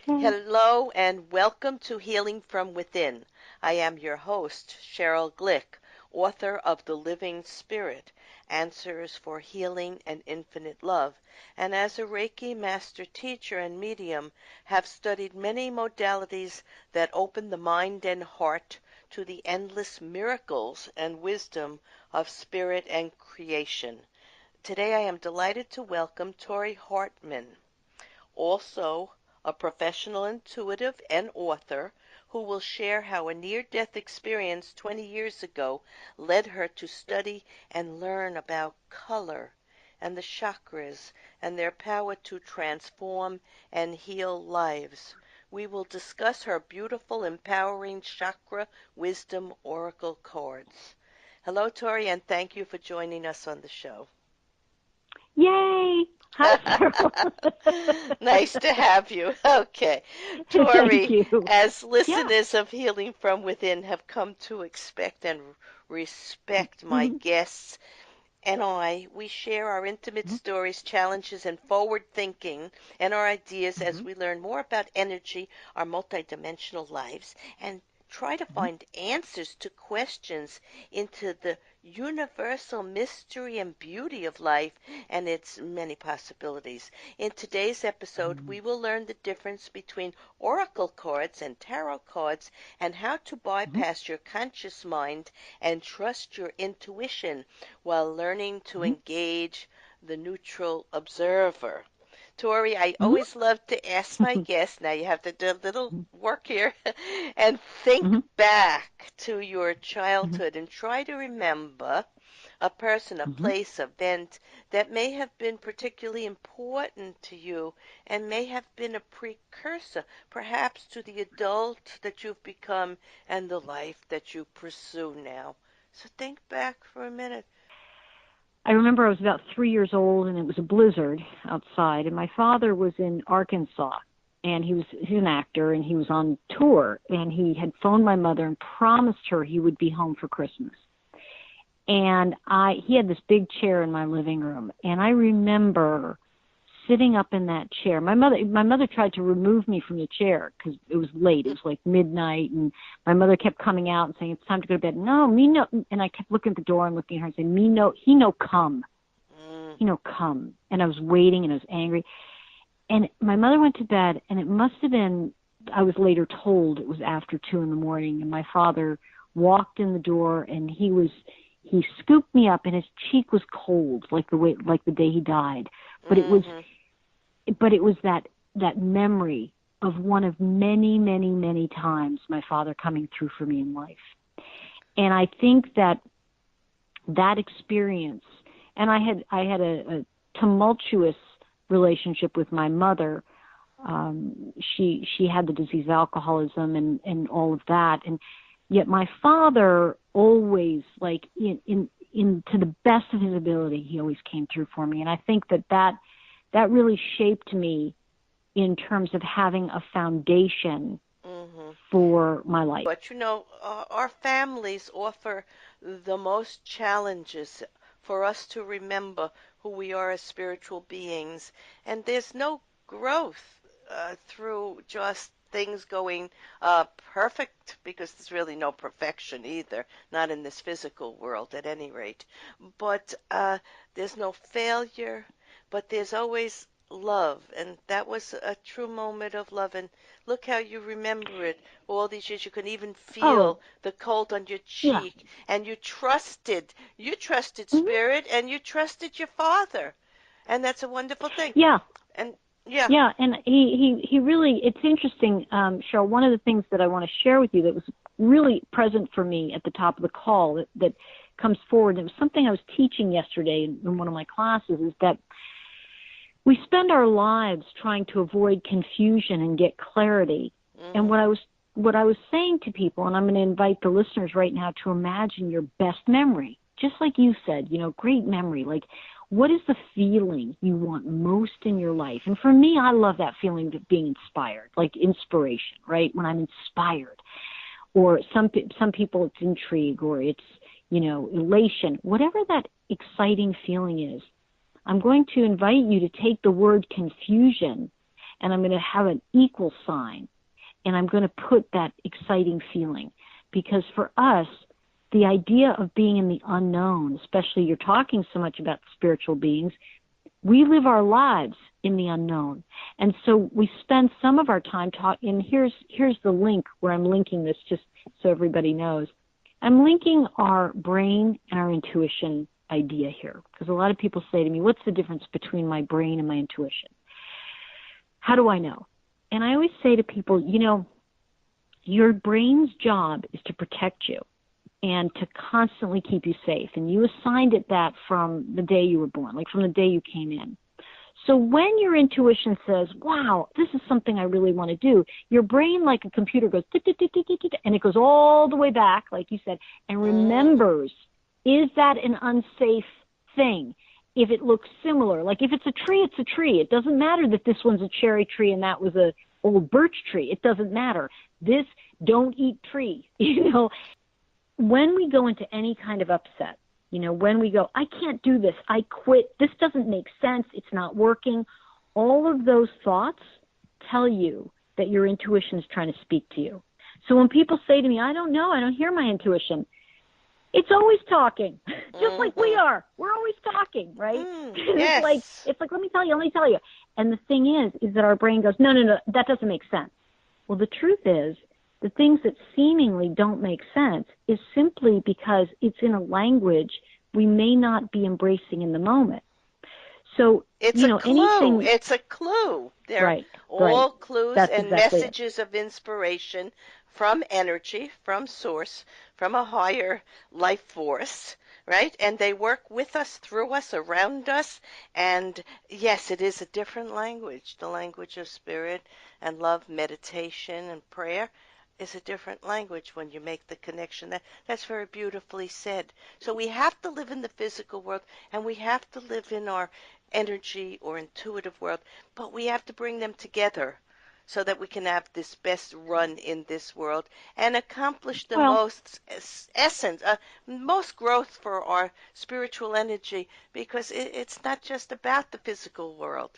Okay. Hello and welcome to Healing from Within. I am your host, Sheryl Glick, author of The Living Spirit, Answers for Healing and Infinite Love, and as a Reiki master teacher and medium, have studied many modalities that open the mind and heart to the endless miracles and wisdom of spirit and creation. Today I am delighted to welcome Tori Hartman, also a professional intuitive and author, who will share how a near-death experience 20 years ago led her to study and learn about color and the chakras and their power to transform and heal lives. We will discuss her beautiful, empowering chakra wisdom oracle cards. Hello, Tori, and thank you for joining us on the show. Yay! Hi, Cheryl. Nice to have you. Okay. Thank Tori, you. as Yeah. listeners of Healing from Within have come to expect and respect my hmm guests and we share our intimate stories, challenges, and forward thinking and our ideas as hmm we learn more about energy, our multidimensional lives, and try to hmm find answers to questions into the universal mystery and beauty of life and its many possibilities. In today's episode, we will learn the difference between oracle cards and tarot cards and how to hmm bypass your conscious mind and trust your intuition while learning to hmm engage the neutral observer. Tori, I hmm always love to ask my guests, now you have to do a little work here, and think hmm back to your hmm childhood and try to remember a person, a hmm place, event that may have been particularly important to you and may have been a precursor, perhaps, to the adult that you've become and the life that you pursue now. So think back for a minute. I remember I was about 3 years old, and it was a blizzard outside, and my father was in Arkansas, and he's an actor, and he was on tour, and he had phoned my mother and promised her he would be home for Christmas. And he had this big chair in my living room, and I remember sitting up in that chair. My mother tried to remove me from the chair because it was late. It was like midnight, and my mother kept coming out and saying, "It's time to go to bed." No, me no. And I kept looking at the door and looking at her and saying, "Me no, he no come, Mm, he no come." And I was waiting, and I was angry. And my mother went to bed, and it must have been, I was later told it was after 2 in the morning, and my father walked in the door, and he scooped me up, and his cheek was cold, like the day he died. But it was, mm-hmm. that memory of one of many, many, many times my father coming through for me in life. And I think that experience, and I had a tumultuous relationship with my mother. She had the disease of alcoholism and all of that, and yet my father always, like, in to the best of his ability, he always came through for me. And I think that really shaped me in terms of having a foundation Mm-hmm. for my life. But our families offer the most challenges for us to remember who we are as spiritual beings. And there's no growth through just things going perfect, because there's really no perfection either, not in this physical world at any rate. But there's no failure, but there's always love. And that was a true moment of love. And look how you remember it all these years. You can even Oh, feel the cold on your yeah. cheek, and you trusted hmm spirit, and you trusted your father, and that's a wonderful thing. Yeah. And yeah. Yeah, and he really, it's interesting, Cheryl, one of the things that I want to share with you that was really present for me at the top of the call that comes forward, and it was something I was teaching yesterday in one of my classes, is that we spend our lives trying to avoid confusion and get clarity. And Mhm. what I was saying to people, and I'm going to invite the listeners right now to imagine your best memory, just like you said, great memory. Like, what is the feeling you want most in your life? And for me, I love that feeling of being inspired, like inspiration, right? When I'm inspired, or some people it's intrigue, or it's elation, whatever that exciting feeling is. I'm going to invite you to take the word confusion and I'm going to have an equal sign, and I'm going to put that exciting feeling. Because for us, the idea of being in the unknown, especially you're talking so much about spiritual beings, we live our lives in the unknown. And so we spend some of our time talking, and here's the link where I'm linking this just so everybody knows. I'm linking our brain and our intuition idea here, because a lot of people say to me, what's the difference between my brain and my intuition? How do I know? And I always say to people, your brain's job is to protect you and to constantly keep you safe. And you assigned it that from the day you were born, like from the day you came in. So when your intuition says, wow, this is something I really want to do, your brain, like a computer, goes, and it goes all the way back, like you said, and remembers, is that an unsafe thing? If it looks similar, like if it's a tree, it's a tree. It doesn't matter that this one's a cherry tree and that was a old birch tree. It doesn't matter. This, don't eat tree, When we go into any kind of upset, when we go, I can't do this, I quit, this doesn't make sense, it's not working, all of those thoughts tell you that your intuition is trying to speak to you. So when people say to me, I don't know, I don't hear my intuition, it's always talking, just like we are. We're always talking, right? Yes. It's like, let me tell you. And the thing is that our brain goes, no, that doesn't make sense. Well, the truth is, the things that seemingly don't make sense is simply because it's in a language we may not be embracing in the moment. So, it's a clue. It's a clue. They're all clues. That's and exactly messages of inspiration from energy, from source, from a higher life force, right? And they work with us, through us, around us. And yes, it is a different language, the language of spirit and love, meditation and prayer. Is a different language when you make the connection. That's very beautifully said. So we have to live in the physical world, and we have to live in our energy or intuitive world, but we have to bring them together so that we can have this best run in this world and accomplish the most essence, most growth for our spiritual energy, because it's not just about the physical world.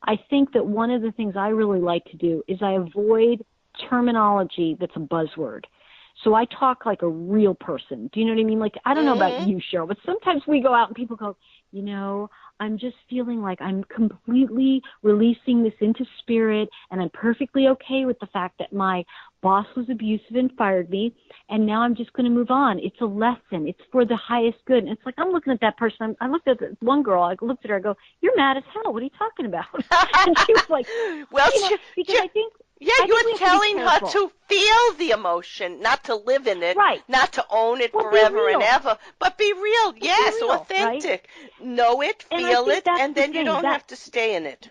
I think that one of the things I really like to do is I avoid terminology that's a buzzword. So I talk like a real person. Do you know what I mean? Like, I don't know about you, Sheryl, but sometimes we go out and people go, I'm just feeling like I'm completely releasing this into spirit, and I'm perfectly okay with the fact that my boss was abusive and fired me, and now I'm just going to move on. It's a lesson. It's for the highest good. And it's like, I'm looking at that person. I looked at one girl. I looked at her. I go, you're mad as hell. What are you talking about? And she was like, well, because I think... Yeah, you're telling her to feel the emotion, not to live in it, not to own it forever and ever, but be real. Yes, be real, authentic. Right? Know it, feel it, and then you don't have to stay in it.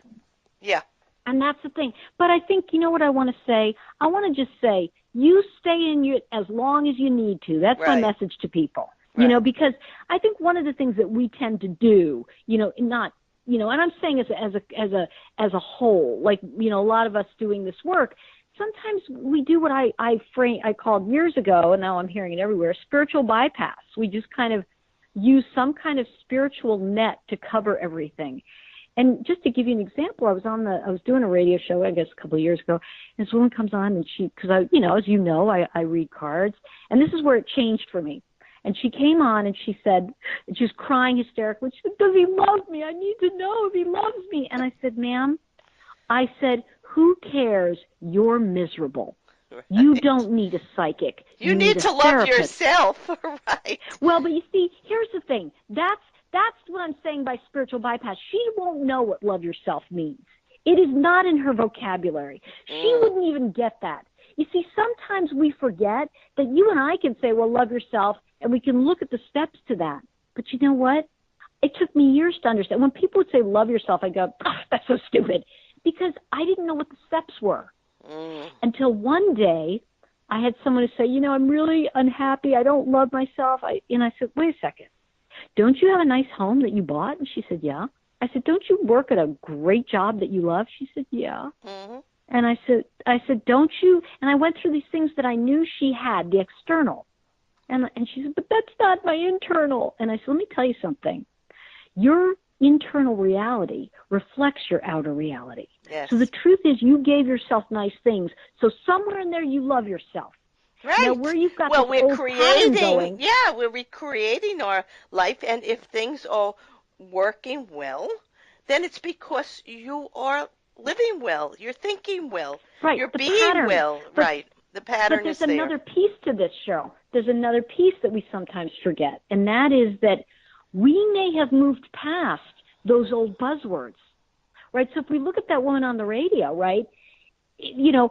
Yeah. And that's the thing. But I think, what I want to say? I want to just say, you stay in it as long as you need to. That's my message to people. Right. Because I think one of the things that we tend to do, not... and I'm saying as a whole, like, a lot of us doing this work, sometimes we do what I called years ago, and now I'm hearing it everywhere, spiritual bypass. We just kind of use some kind of spiritual net to cover everything. And just to give you an example, I was doing a radio show, I guess a couple of years ago, and this woman comes on, and because as you know, I read cards, and this is where it changed for me. And she came on and she said, she was crying hysterically. She said, does he love me? I need to know if he loves me. And I said, ma'am, who cares? You're miserable. Right. You don't need a psychic. You need to love yourself, right? Well, but you see, here's the thing. That's what I'm saying by spiritual bypass. She won't know what love yourself means. It is not in her vocabulary. She wouldn't even get that. You see, sometimes we forget that you and I can say, well, love yourself, and we can look at the steps to that. But you know what? It took me years to understand. When people would say, love yourself, I go, oh, that's so stupid, because I didn't know what the steps were. Until one day, I had someone to say, I'm really unhappy. I don't love myself. And I said, wait a second. Don't you have a nice home that you bought? And she said, yeah. I said, don't you work at a great job that you love? She said, yeah. Mm-hmm. And I said, don't you? And I went through these things that I knew she had, the external. And she said, but that's not my internal. And I said, let me tell you something. Your internal reality reflects your outer reality. Yes. So the truth is you gave yourself nice things. So somewhere in there you love yourself. Right. Now where you've got Well, this we're old pattern going. yeah, we're recreating our life, and if things are working well, then it's because you are living well, you're thinking well, Right, you're the being pattern. well, But right. The pattern there's is there. another piece to this, Sheryl. There's another piece that we sometimes forget, and that is that we may have moved past those old buzzwords, right? So if we look at that woman on the radio, right, you know,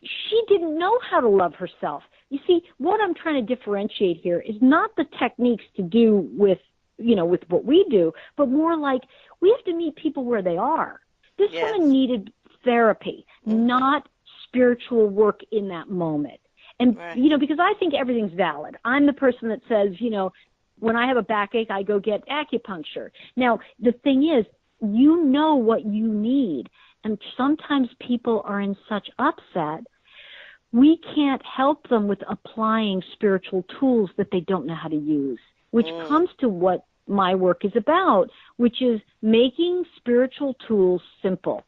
she didn't know how to love herself. You see, what I'm trying to differentiate here is not the techniques to do with, you know, with what we do, but more like we have to meet people where they are. This Yes. woman needed therapy, not spiritual work in that moment. And, Right. you know, because I think everything's valid. I'm the person that says, you know, when I have a backache, I go get acupuncture. Now, the thing is, you know what you need. And sometimes people are in such upset, we can't help them with applying spiritual tools that they don't know how to use, which comes to what my work is about, which is making spiritual tools simple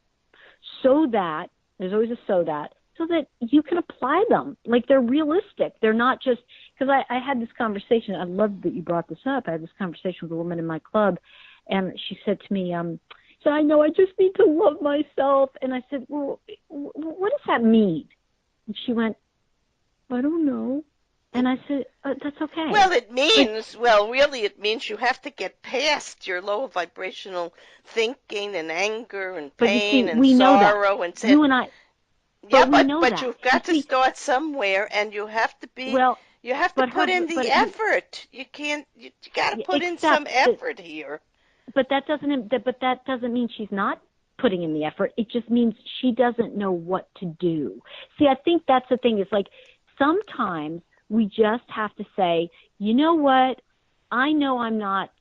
so that, there's always a so that you can apply them. Like they're realistic. They're not just, because I had this conversation, I love that you brought this up. I had this conversation with a woman in my club, and she said to me, so I know I just need to love myself. And I said, well, what does that mean? And she went, I don't know. And I said, that's okay. Well, it means, really it means you have to get past your low vibrational thinking and anger and pain and sorrow and you and I. Yeah, we know but that. you've got to start somewhere, and you have to put in the effort. You can't. You got to put in some effort here. But that doesn't mean she's not putting in the effort. It just means she doesn't know what to do. See, I think that's the thing. Is like sometimes we just have to say, you know what? I know I'm not,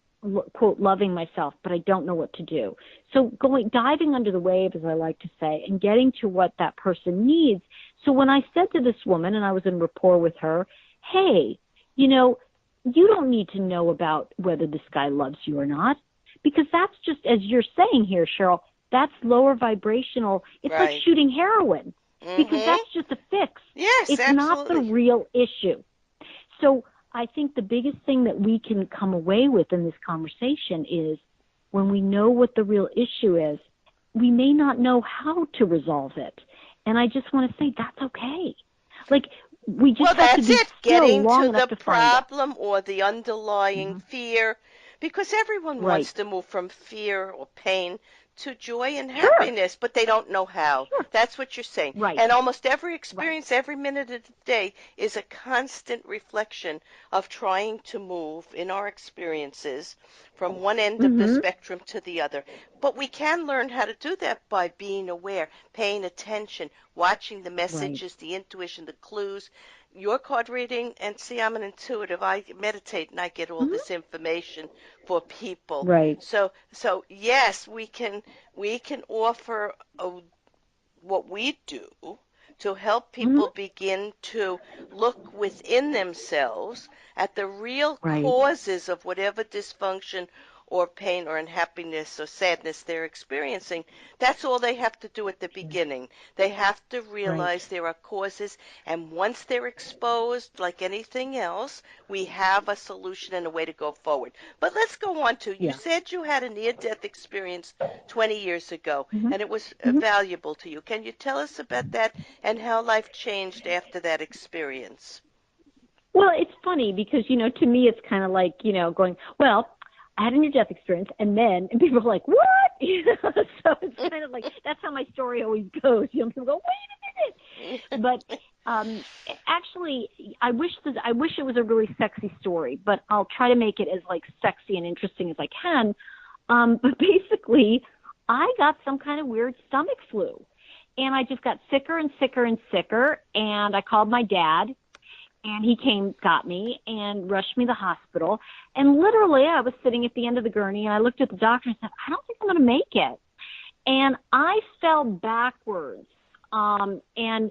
quote, loving myself, but I don't know what to do. So diving under the wave, as I like to say, and getting to what that person needs. So when I said to this woman, and I was in rapport with her, hey, you know, you don't need to know about whether this guy loves you or not, because that's just, as you're saying here, Sheryl, that's lower vibrational. It's like shooting heroin, because that's just a fix. Yes, it's absolutely. not the real issue. So I think the biggest thing that we can come away with in this conversation is when we know what the real issue is, we may not know how to resolve it. And I just want to say that's okay. Like, we just have to be getting long to the problem or the underlying fear, because everyone wants to move from fear or pain to joy and happiness, but they don't know how. That's what you're saying. Right. And almost every experience, every minute of the day is a constant reflection of trying to move in our experiences from one end of the spectrum to the other. But we can learn how to do that by being aware, paying attention, watching the messages, the intuition, the clues. Your card reading, and see, I'm an intuitive. I meditate and I get all this information for people. Right. So yes, we can offer what we do to help people begin to look within themselves at the real causes of whatever dysfunction or pain or unhappiness or sadness they're experiencing. That's all they have to do at the beginning. They have to realize there are causes, and once they're exposed, like anything else, we have a solution and a way to go forward. But let's go on to, you said you had a near-death experience 20 years ago, and it was valuable to you. Can you tell us about that and how life changed after that experience? Well, it's funny because, you know, to me it's kind of like, you know, going, well, I had a near-death experience, and people are like, what? You know, so it's kind of like, that's how my story always goes. You know, people go, wait a minute. But actually, I wish it was a really sexy story, but I'll try to make it as, like, sexy and interesting as I can. But basically, I got some kind of weird stomach flu, and I just got sicker and sicker and sicker, and I called my dad. And he got me, and rushed me to the hospital. And literally, I was sitting at the end of the gurney, and I looked at the doctor and said, I don't think I'm going to make it. And I fell backwards. And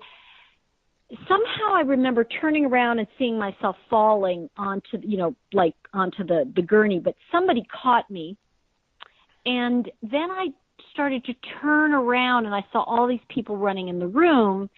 somehow I remember turning around and seeing myself falling onto, you know, like onto the gurney. But somebody caught me And then I started to turn around and I saw all these people running in the room,